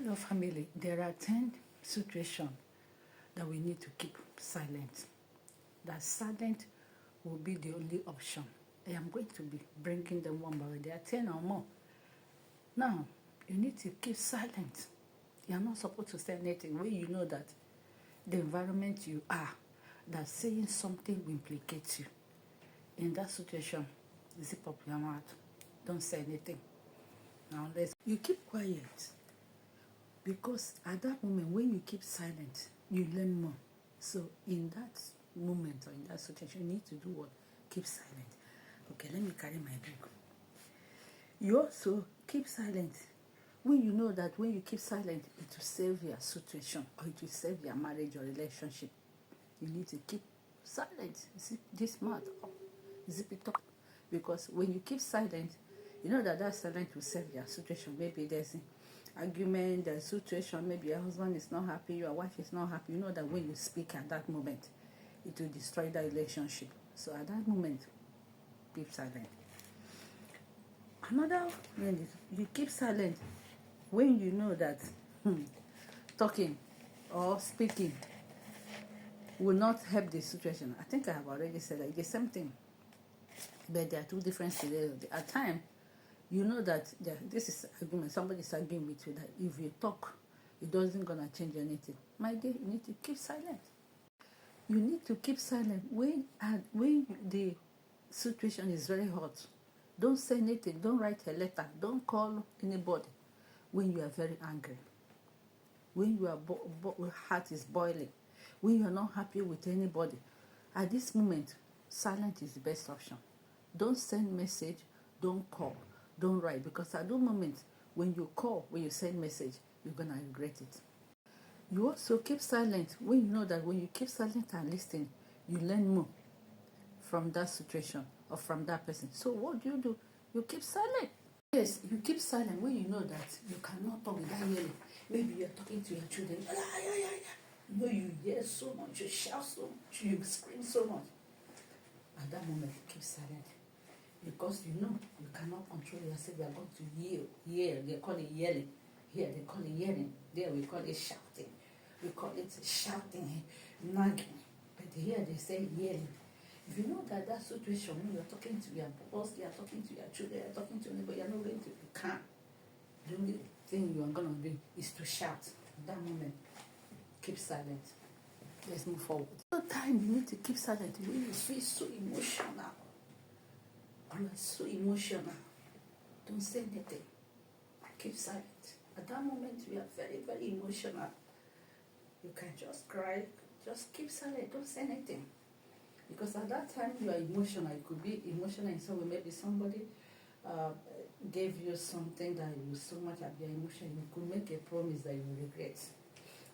Hello, family. There are 10 situations that we need to keep silent. That silent will be the only option. I am going to be bringing them one by one. There are 10 or more. Now, you need to keep silent. You are not supposed to say anything when you know that the environment you are, that saying something will implicate you. In that situation, zip up your mouth. Don't say anything. Now, you keep quiet. Because at that moment, when you keep silent, you learn more. So in that moment or in that situation, you need to do what? Keep silent. Okay, let me carry my book. You also keep silent when you know that when you keep silent, it will save your situation or it will save your marriage or relationship. You need to keep silent. Zip this mouth up. Zip it up. Because when you keep silent, you know that silence will save your situation. Maybe there's argument, the situation, maybe your husband is not happy, your wife is not happy. You know that when you speak at that moment, it will destroy the relationship. So at that moment, keep silent. Another thing is you keep silent when you know that talking or speaking will not help the situation. I think I have already said that it's the same thing, but there are two different scenarios. At times, you know that this is argument. Somebody is arguing with you that if you talk, it doesn't gonna change anything. My dear, you need to keep silent. You need to keep silent when the situation is very hot. Don't say anything. Don't write a letter. Don't call anybody when you are very angry. When your heart is boiling. When you are not happy with anybody. At this moment, silence is the best option. Don't send message. Don't call. Don't write, because at that moment, when you call, when you send message, you're gonna regret it. You also keep silent when you know that when you keep silent and listen, you learn more from that situation or from that person. So what do? You keep silent. Yes, you keep silent when you know that you cannot talk without yelling. Maybe you're talking to your children. You know you yell so much, you shout so much, you scream so much. At that moment, keep silent. Because you know you cannot control yourself. You are going to yell. They call it yelling. Here they call it yelling. There we call it shouting. We call it shouting, nagging. But here they say yelling. If you know that situation, when you're talking to your boss, you're talking to your children, you're talking to anybody, you're not going to be calm. The only thing you are going to do is to shout. At that moment, keep silent. Let's move forward. All the time you need to keep silent when you feel so emotional. You are so emotional. Don't say anything. Keep silent. At that moment, you are very, very emotional. You can just cry. Just keep silent. Don't say anything. Because at that time, you are emotional. It could be emotional in some way. Maybe somebody gave you something that you so much of your emotion. You could make a promise that you regret.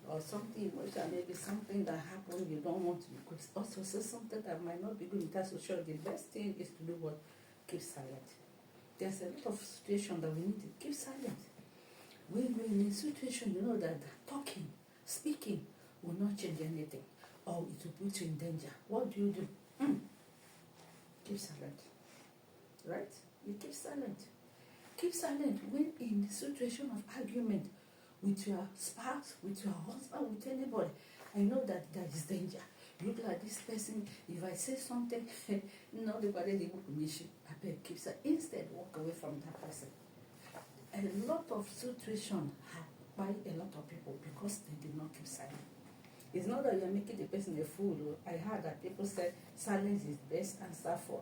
Or something emotional, maybe something that happened you don't want to. You could also say something that might not be good in that situation. The best thing is to do what? Keep silent. There's a lot of situations that we need to keep silent. When you're in a situation, you know that talking, speaking will not change anything, or it will put you in danger. What do? Keep silent. Right? You keep silent. Keep silent when in a situation of argument with your spouse, with your husband, with anybody. I know that there is danger. You look at this person, if I say something, nobody will permission. I beg, keep silent. Instead, walk away from that person. A lot of situations have by a lot of people because they did not keep silent. It's not that you're making the person a fool. I heard that people said silence is best answer for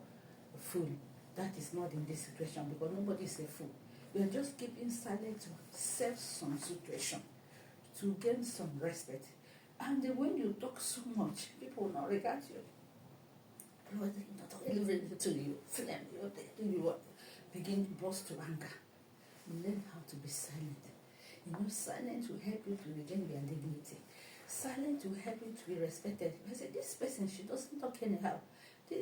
a fool. That is not in this situation because nobody is a fool. We are just keeping silent to save some situation, to gain some respect. And when you talk so much, people will not regard you. People will not talk to you, flame you begin to burst to anger. Learn how to be silent. You know, silence will help you to regain your dignity. Silence will help you to be respected. I say, this person, she doesn't talk anyhow.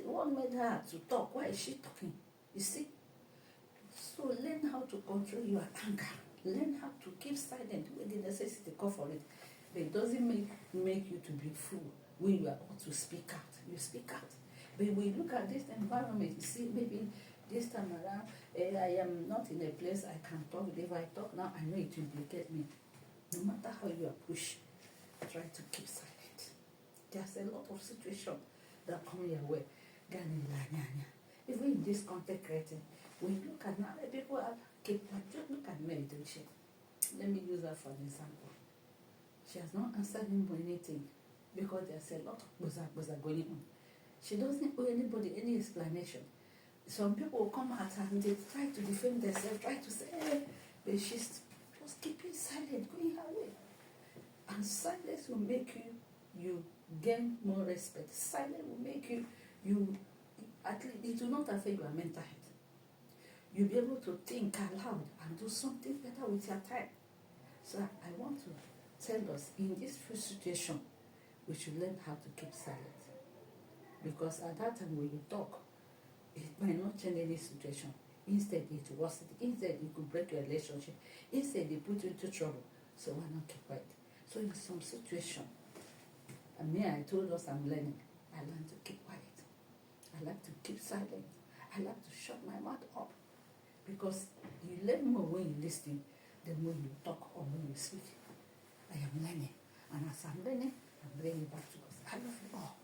What made her to talk? Why is she talking? You see? So learn how to control your anger. Learn how to keep silent when the necessity call for it. But it doesn't make you to be fool when you are about to speak out. You speak out. But when you look at this environment, you see, maybe this time around, I am not in a place I can talk. If I talk now, I know it will implicate me. how you are pushed, try to keep silent. There's a lot of situations that come your way. Even in this content creating, when you look at now, people are keep just look at meditation. Let me use that for an example. She has not answered him for anything because there's a lot of buzzer going on. She doesn't owe anybody any explanation. Some people will come at her and they try to defend themselves, try to say, hey, but she's just keeping silent, going her way. And silence will make you gain more respect. Silence will make you at least it will not affect your mental health. You'll be able to think aloud and do something better with your time. So I want to tell us, in this first situation, we should learn how to keep silent. Because at that time when you talk, it might not change any situation. Instead, it worsens. Instead, it could break your relationship. Instead, it put you into trouble. So why not keep quiet? So in some situation, and me, I told us I'm learning. I learned to keep quiet. I like to keep silent. I like to shut my mouth up. Because you learn more when you listen than when you talk or when you speak. I am learning. And as I'm learning, I'm bringing it back to us. I love you all.